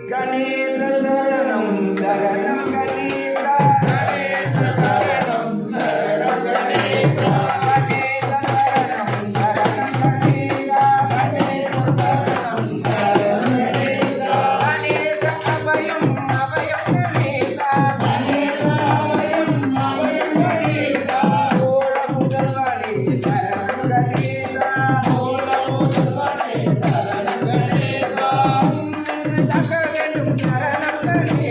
गणेश शरणं शरणं गणेश गणेश शरणं शरणं गणेश गणेश शरणं शरणं गणेश गणेश शरणं शरणं गणेश गणेश अभयं अभयं गणेश गणेश अभयं अभयं गणेश ओळ मुदवाडे शरणं गणेश ओळ मुदवाडे शरणं गणेश शरणं गणेश